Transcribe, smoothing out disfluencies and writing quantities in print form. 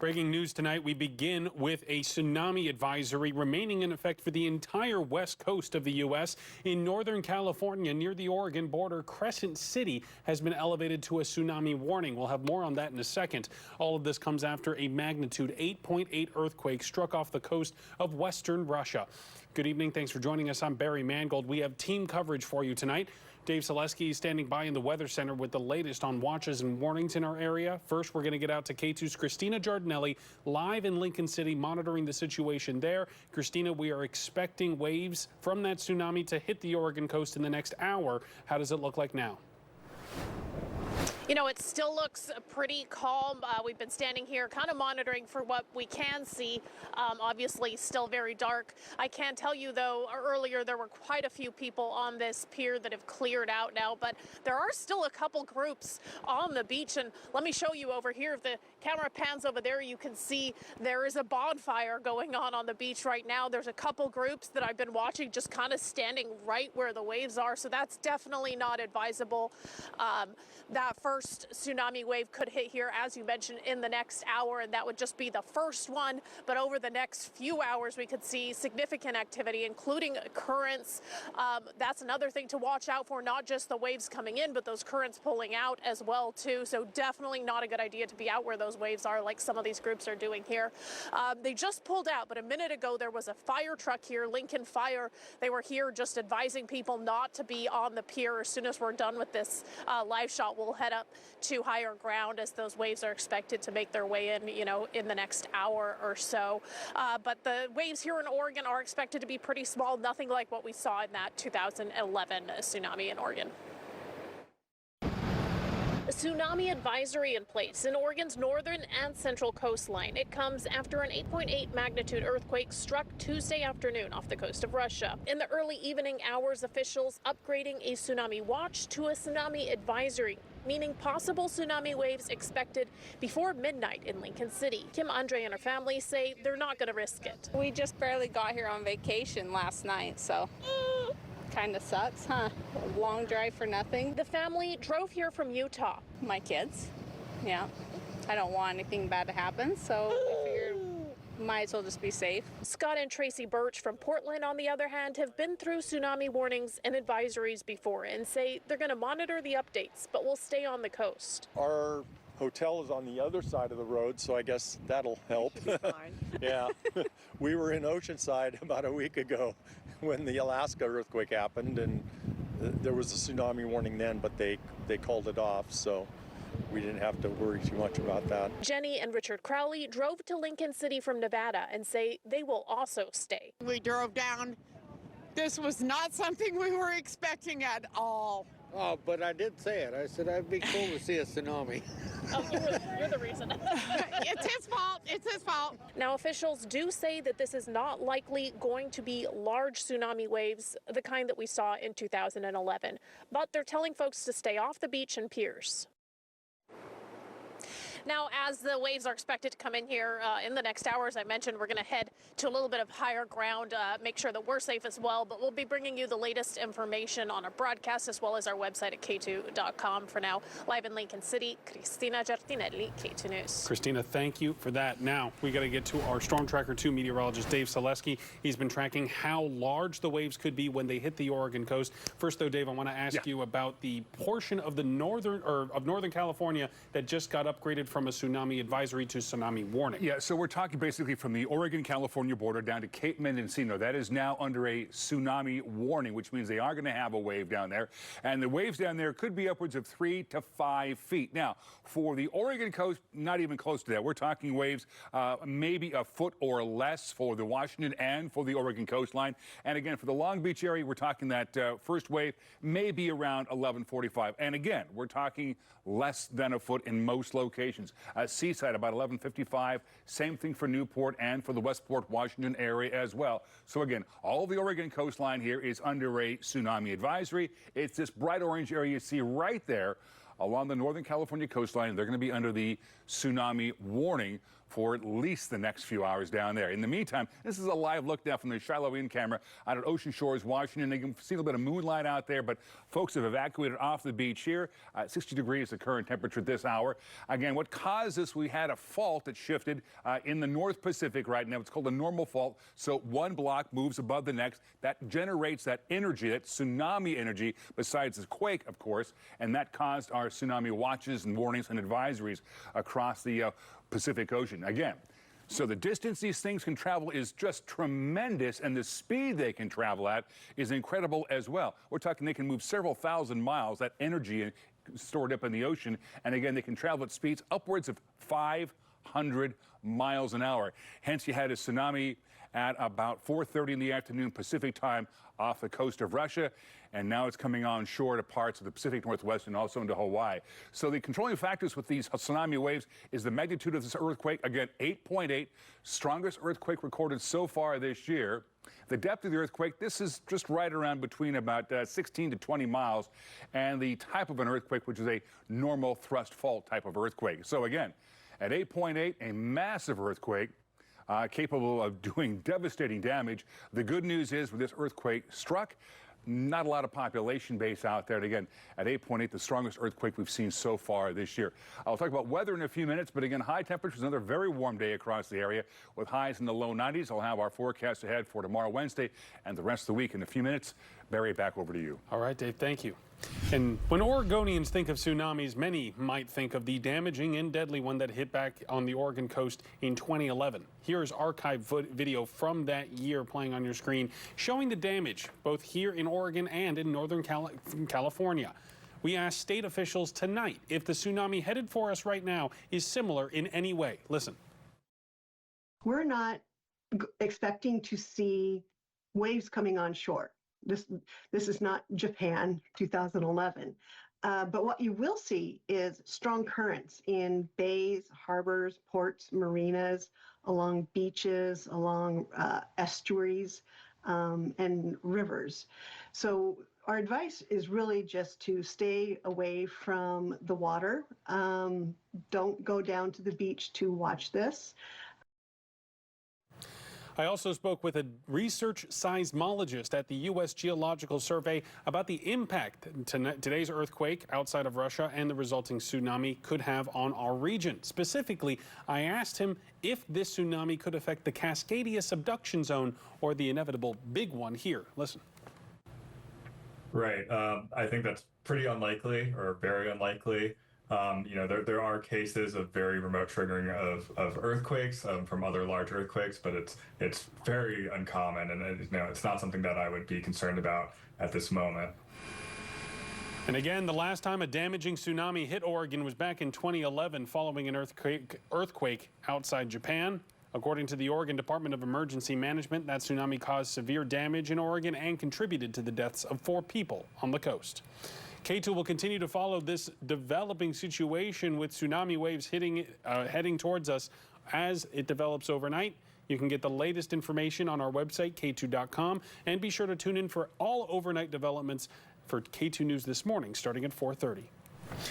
Breaking news tonight, we begin with a tsunami advisory remaining in effect for the entire west coast of the U.S. In Northern California, near the Oregon border, Crescent City has been elevated to a tsunami warning. We'll have more on that in a second. All of this comes after a magnitude 8.8 earthquake struck off the coast of western Russia. Good evening. Thanks for joining us. I'm Barry Mangold. We have team coverage for you tonight. Dave Selesky is standing by in the Weather Center with the latest on watches and warnings in our area. First, we're going to get out to KATU's Christina Giardinelli live in Lincoln City, monitoring the situation there. Christina, we are expecting waves from that tsunami to hit the Oregon coast in the next hour. How does it look like now? You know, it still looks pretty calm. We've been standing here kind of monitoring for what we can see. Obviously, still very dark. I can tell you, though, earlier there were quite a few people on this pier that have cleared out now, but there are still a couple groups on the beach. And let me show you over here. If the camera pans over there, you can see there is a bonfire going on the beach right now. There's a couple groups that I've been watching just kind of standing right where the waves are. So that's definitely not advisable. That first tsunami wave could hit here, as you mentioned, in the next hour, and that would just be the first one. But over the next few hours, we could see significant activity, including currents. That's another thing to watch out for, not just the waves coming in, but those currents pulling out as well, too. So definitely not a good idea to be out where those waves are, like some of these groups are doing here. They just pulled out, but a minute ago, there was a fire truck here, Lincoln Fire. They were here just advising people not to be on the pier. As soon as we're done with this live shot, we'll head up to higher ground as those waves are expected to make their way in, you know, in the next hour or so. But the waves here in Oregon are expected to be pretty small, nothing like what we saw in that 2011 tsunami in Oregon. A tsunami advisory in place in Oregon's northern and central coastline. It comes after an 8.8 magnitude earthquake struck Tuesday afternoon off the coast of Russia. In the early evening hours, officials upgrading a tsunami watch to a tsunami advisory, meaning possible tsunami waves expected before midnight in Lincoln City. Kim Andre and her family say they're not going to risk it. We just barely got here on vacation last night, so kind of sucks, huh? A long drive for nothing. The family drove here from Utah. My kids, yeah. I don't want anything bad to happen, so we figured might as well just be safe. Scott and Tracy Birch from Portland, on the other hand, have been through tsunami warnings and advisories before and say they're going to monitor the updates, but will stay on the coast. Our hotel is on the other side of the road, so I guess that'll help. Yeah. We were in Oceanside about a week ago when the Alaska earthquake happened, and there was a tsunami warning then, but they called it off, so we didn't have to worry too much about that. Jenny and Richard Crowley drove to Lincoln City from Nevada and say they will also stay. We drove down. This was not something we were expecting at all. Oh, but I did say it. I said I'd be cool to see a tsunami. Oh, you're the reason. It's his fault. It's his fault. Now, officials do say that this is not likely going to be large tsunami waves, the kind that we saw in 2011. But they're telling folks to stay off the beach and piers. Now, as the waves are expected to come in here in the next hour, as I mentioned, we're going to head to a little bit of higher ground, make sure that we're safe as well. But we'll be bringing you the latest information on our broadcast as well as our website at KATU.com. For now, live in Lincoln City, Christina Giardinelli, KATU News. Christina, thank you for that. Now, we got to get to our Storm Tracker 2 meteorologist, Dave Selesky. He's been tracking how large the waves could be when they hit the Oregon coast. First, though, Dave, I want to ask you about the portion of the Northern California that just got upgraded from a tsunami advisory to tsunami warning. Yeah, so we're talking basically from the Oregon-California border down to Cape Mendocino. That is now under a tsunami warning, which means they are going to have a wave down there. And the waves down there could be upwards of 3 to 5 feet. Now, for the Oregon coast, not even close to that. We're talking waves maybe a foot or less for the Washington and for the Oregon coastline. And again, for the Long Beach area, we're talking that first wave may be around 11:45. And again, we're talking less than a foot in most locations. Seaside about 11:55. Same thing for Newport and for the Westport, Washington area as well. So again, all the Oregon coastline here is under a tsunami advisory. It's this bright orange area you see right there along the Northern California coastline. They're going to be under the tsunami warning for at least the next few hours down there. In the meantime, this is a live look now from the Shiloh-in camera out at Ocean Shores, Washington. You can see a little bit of moonlight out there, but folks have evacuated off the beach here. 60 degrees the current temperature this hour. Again, what caused this, we had a fault that shifted in the North Pacific right now. It's called a normal fault. So one block moves above the next. That generates that energy, that tsunami energy, besides the quake, of course, and that caused our tsunami watches and warnings and advisories across the Pacific Ocean. Again, so the distance these things can travel is just tremendous, and the speed they can travel at is incredible as well. We're talking they can move several thousand miles, that energy stored up in the ocean, and again, they can travel at speeds upwards of 500 miles an hour. Hence, you had a tsunami at about 4:30 in the afternoon Pacific time off the coast of Russia, and now it's coming on shore to parts of the Pacific Northwest and also into Hawaii. So the controlling factors with these tsunami waves is the magnitude of this earthquake. Again, 8.8, strongest earthquake recorded so far this year. The depth of the earthquake, this is just right around between about 16 to 20 miles, and the type of an earthquake, which is a normal thrust fault type of earthquake. So again, at 8.8, a massive earthquake, capable of doing devastating damage. The good news is, when this earthquake struck, not a lot of population base out there. And again, at 8.8, the strongest earthquake we've seen so far this year. I'll talk about weather in a few minutes, but again, high temperatures, another very warm day across the area with highs in the low 90s. I'll have our forecast ahead for tomorrow, Wednesday, and the rest of the week in a few minutes. Barry, back over to you. All right, Dave, thank you. And when Oregonians think of tsunamis, many might think of the damaging and deadly one that hit back on the Oregon coast in 2011. Here's archived video from that year playing on your screen, showing the damage both here in Oregon and in Northern California. We asked state officials tonight if the tsunami headed for us right now is similar in any way. Listen. We're not expecting to see waves coming on shore. This is not Japan 2011. But what you will see is strong currents in bays, harbors, ports, marinas, along beaches, along estuaries, and rivers. So our advice is really just to stay away from the water. Don't go down to the beach to watch this. I also spoke with a research seismologist at the U.S. Geological Survey about the impact today's earthquake outside of Russia and the resulting tsunami could have on our region. Specifically, I asked him if this tsunami could affect the Cascadia subduction zone or the inevitable big one here. Listen. Right. I think that's pretty unlikely, or very unlikely. There are cases of very remote triggering of earthquakes from other large earthquakes, but it's very uncommon, and it's not something that I would be concerned about at this moment. And again, the last time a damaging tsunami hit Oregon was back in 2011 following an earthquake outside Japan. According to the Oregon Department of Emergency Management, that tsunami caused severe damage in Oregon and contributed to the deaths of 4 people on the coast. KATU will continue to follow this developing situation with tsunami waves heading towards us as it develops overnight. You can get the latest information on our website, KATU.com, and be sure to tune in for all overnight developments for KATU News this morning, starting at 4:30.